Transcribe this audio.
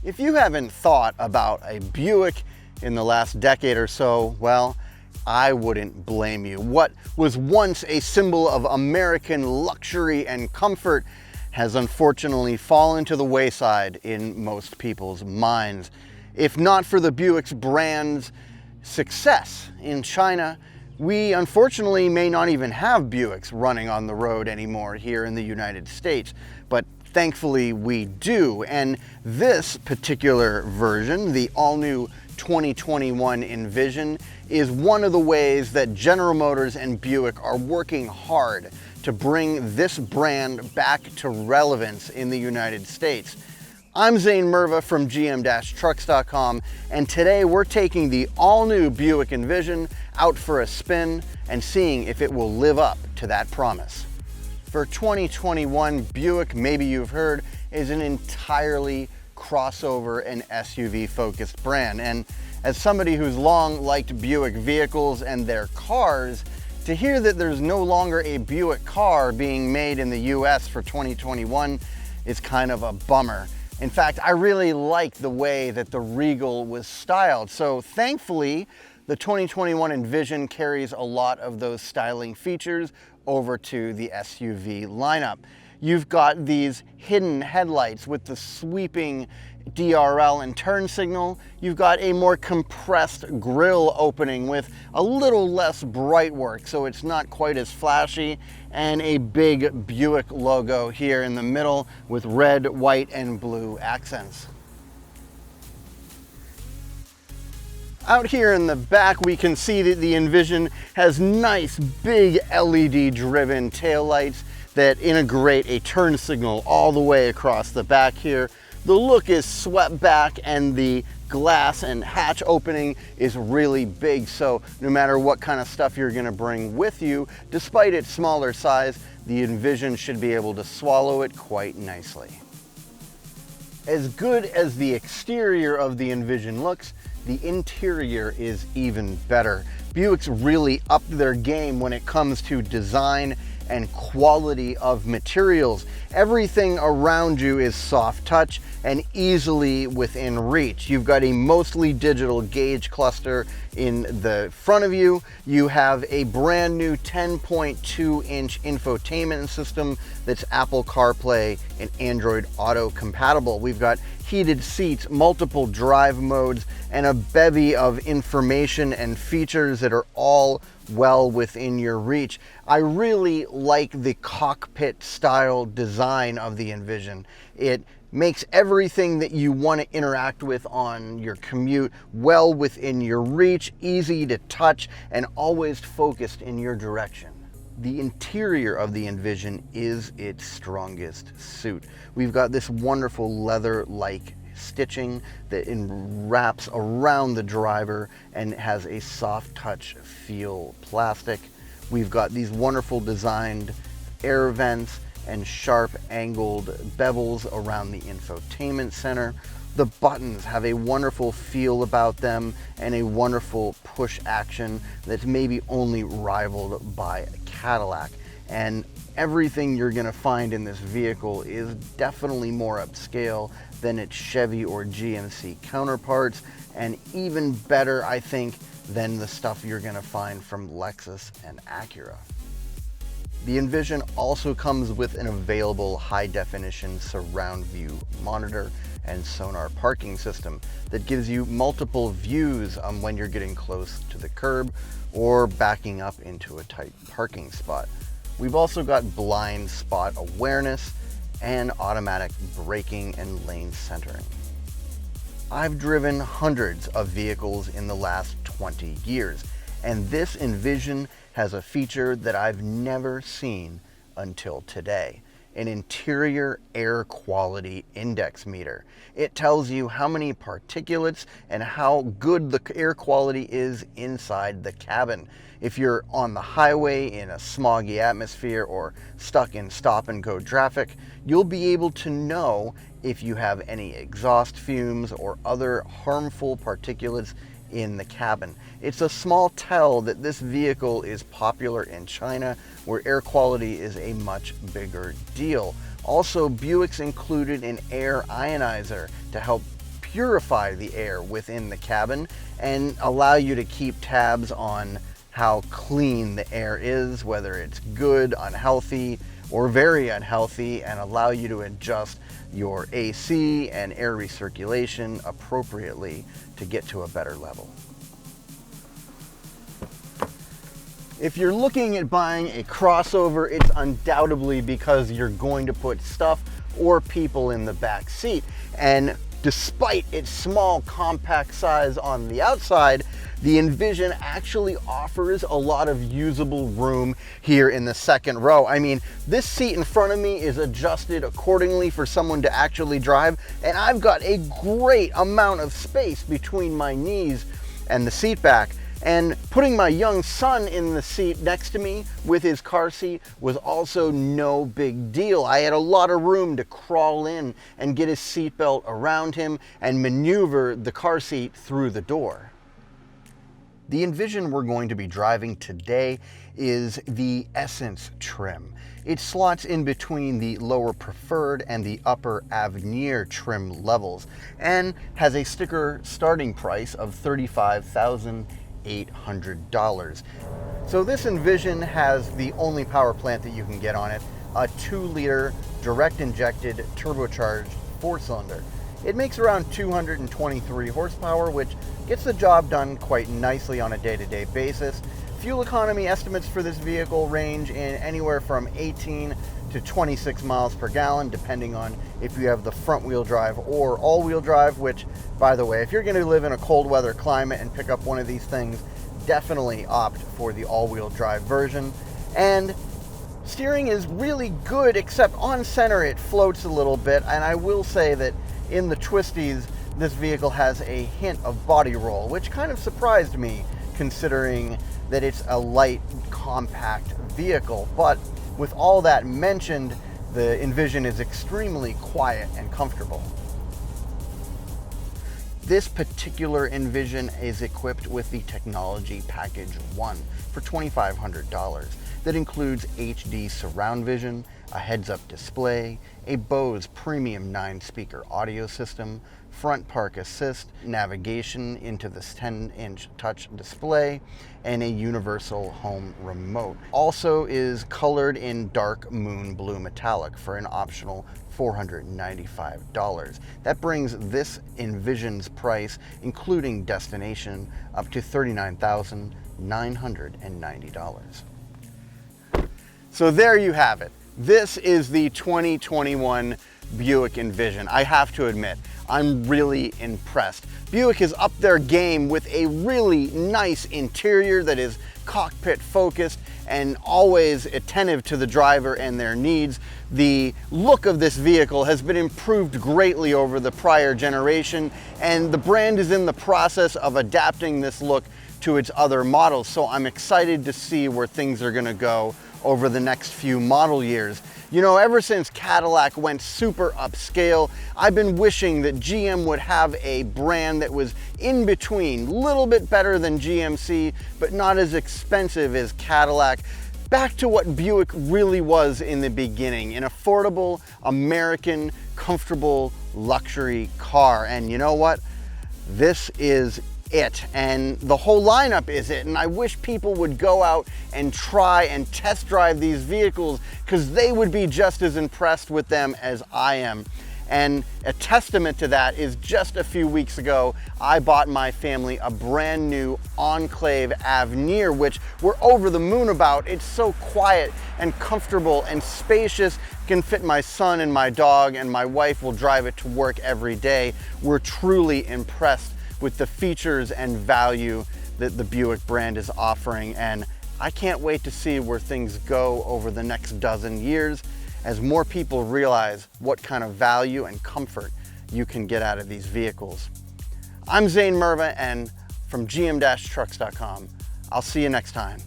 If you haven't thought about a Buick in the last decade or so, well, I wouldn't blame you. What was once a symbol of American luxury and comfort has unfortunately fallen to the wayside in most people's minds. If not for the Buick's brand's success in China, we unfortunately may not even have Buicks running on the road anymore here in the United States. But thankfully we do, and this particular version, the all-new 2021 Envision, is one of the ways that General Motors and Buick are working hard to bring this brand back to relevance in the United States. I'm Zane from GM-Trucks.com, and today we're taking the all-new Buick Envision out for a spin and seeing if it will live up to that promise. For 2021, Buick, maybe you've heard, is an entirely crossover and SUV focused brand. And as somebody who's long liked Buick vehicles and their cars, to hear that there's no longer a Buick car being made in the US for 2021 is kind of a bummer. In fact, I really like the way that the Regal was styled. So thankfully, the 2021 Envision carries a lot of those styling features over to the SUV lineup. You've got these hidden headlights with the sweeping DRL and turn signal. You've got a more compressed grille opening with a little less bright work, so it's not quite as flashy, and a big Buick logo here in the middle with red, white, and blue accents. Out here in the back, we can see that the Envision has nice big LED driven taillights that integrate a turn signal all the way across the back here. The look is swept back and the glass and hatch opening is really big, so no matter what kind of stuff you're gonna bring with you, despite its smaller size, the Envision should be able to swallow it quite nicely. As good as the exterior of the Envision looks, the interior is even better. Buick's really upped their game when it comes to design and quality of materials. Everything around you is soft touch and easily within reach. You've got a mostly digital gauge cluster in the front of you. You have a brand new 10.2-inch infotainment system that's Apple CarPlay and Android Auto compatible. We've got heated seats, multiple drive modes, and a bevy of information and features that are all well within your reach. I really like the cockpit style design of the Envision. It makes everything that you want to interact with on your commute well within your reach, easy to touch, and always focused in your direction. The interior of the Envision is its strongest suit. We've got this wonderful leather-like stitching that wraps around the driver and has a soft touch feel plastic. We've got these wonderful designed air vents and sharp angled bevels around the infotainment center. The buttons have a wonderful feel about them and a wonderful push action that's maybe only rivaled by a Cadillac. And everything you're gonna find in this vehicle is definitely more upscale than its Chevy or GMC counterparts, and even better, I think, than the stuff you're gonna find from Lexus and Acura. The Envision also comes with an available high-definition surround view monitor and sonar parking system that gives you multiple views when you're getting close to the curb or backing up into a tight parking spot. We've also got blind spot awareness and automatic braking and lane centering. I've driven hundreds of vehicles in the last 20 years, and this Envision has a feature that I've never seen until today: an interior air quality index meter. It tells you how many particulates and how good the air quality is inside the cabin. If you're on the highway in a smoggy atmosphere or stuck in stop and go traffic, you'll be able to know if you have any exhaust fumes or other harmful particulates in the cabin. It's a small tell that this vehicle is popular in China, where air quality is a much bigger deal. Also, Buick's included an air ionizer to help purify the air within the cabin and allow you to keep tabs on how clean the air is, whether it's good, unhealthy, or very unhealthy, and allow you to adjust your AC and air recirculation appropriately to get to a better level. If you're looking at buying a crossover, it's undoubtedly because you're going to put stuff or people in the back seat. And despite its small, compact size on the outside, the Envision actually offers a lot of usable room here in the second row. I mean, this seat in front of me is adjusted accordingly for someone to actually drive, and I've got a great amount of space between my knees and the seat back. And putting my young son in the seat next to me with his car seat was also no big deal. I had a lot of room to crawl in and get his seatbelt around him and maneuver the car seat through the door. The Envision we're going to be driving today is the Essence trim. It slots in between the lower Preferred and the upper Avenir trim levels and has a sticker starting price of $35,800. So this Envision has the only power plant that you can get on it, a 2-liter direct injected turbocharged 4-cylinder. It makes around 223 horsepower, which gets the job done quite nicely on a day-to-day basis. Fuel economy estimates for this vehicle range in anywhere from 18 to 26 miles per gallon, depending on if you have the front-wheel drive or all-wheel drive, which, by the way, if you're going to live in a cold weather climate and pick up one of these things, definitely opt for the all-wheel drive version. And steering is really good, except on center it floats a little bit, and I will say that in the twisties, this vehicle has a hint of body roll, which kind of surprised me considering that it's a light, compact vehicle. But with all that mentioned, the Envision is extremely quiet and comfortable. This particular Envision is equipped with the Technology Package 1 for $2,500. That includes HD surround vision, a heads-up display, a Bose premium 9-speaker audio system, front park assist, navigation into this 10-inch touch display, and a universal home remote. Also is colored in dark moon blue metallic for an optional $495. That brings this Envision's price, including destination, up to $39,990. So there you have it. This is the 2021 Buick Envision. I have to admit, I'm really impressed. Buick has upped their game with a really nice interior that is cockpit focused and always attentive to the driver and their needs. The look of this vehicle has been improved greatly over the prior generation, and the brand is in the process of adapting this look to its other models. So I'm excited to see where things are going to go over the next few model years. You know, ever since Cadillac went super upscale, I've been wishing that GM would have a brand that was in between, a little bit better than GMC, but not as expensive as Cadillac. Back to what Buick really was in the beginning, an affordable, American, comfortable luxury car. And you know what? This is it, and the whole lineup is it, and I wish people would go out and try and test drive these vehicles, because they would be just as impressed with them as I am. And a testament to that is just a few weeks ago, I bought my family a brand new Enclave Avenir, which we're over the moon about. It's so quiet and comfortable and spacious, can fit my son and my dog, and my wife will drive it to work every day. We're truly impressed with the features and value that the Buick brand is offering, and I can't wait to see where things go over the next dozen years as more people realize what kind of value and comfort you can get out of these vehicles. I'm Zane Merva, and from GM-Trucks.com, I'll see you next time.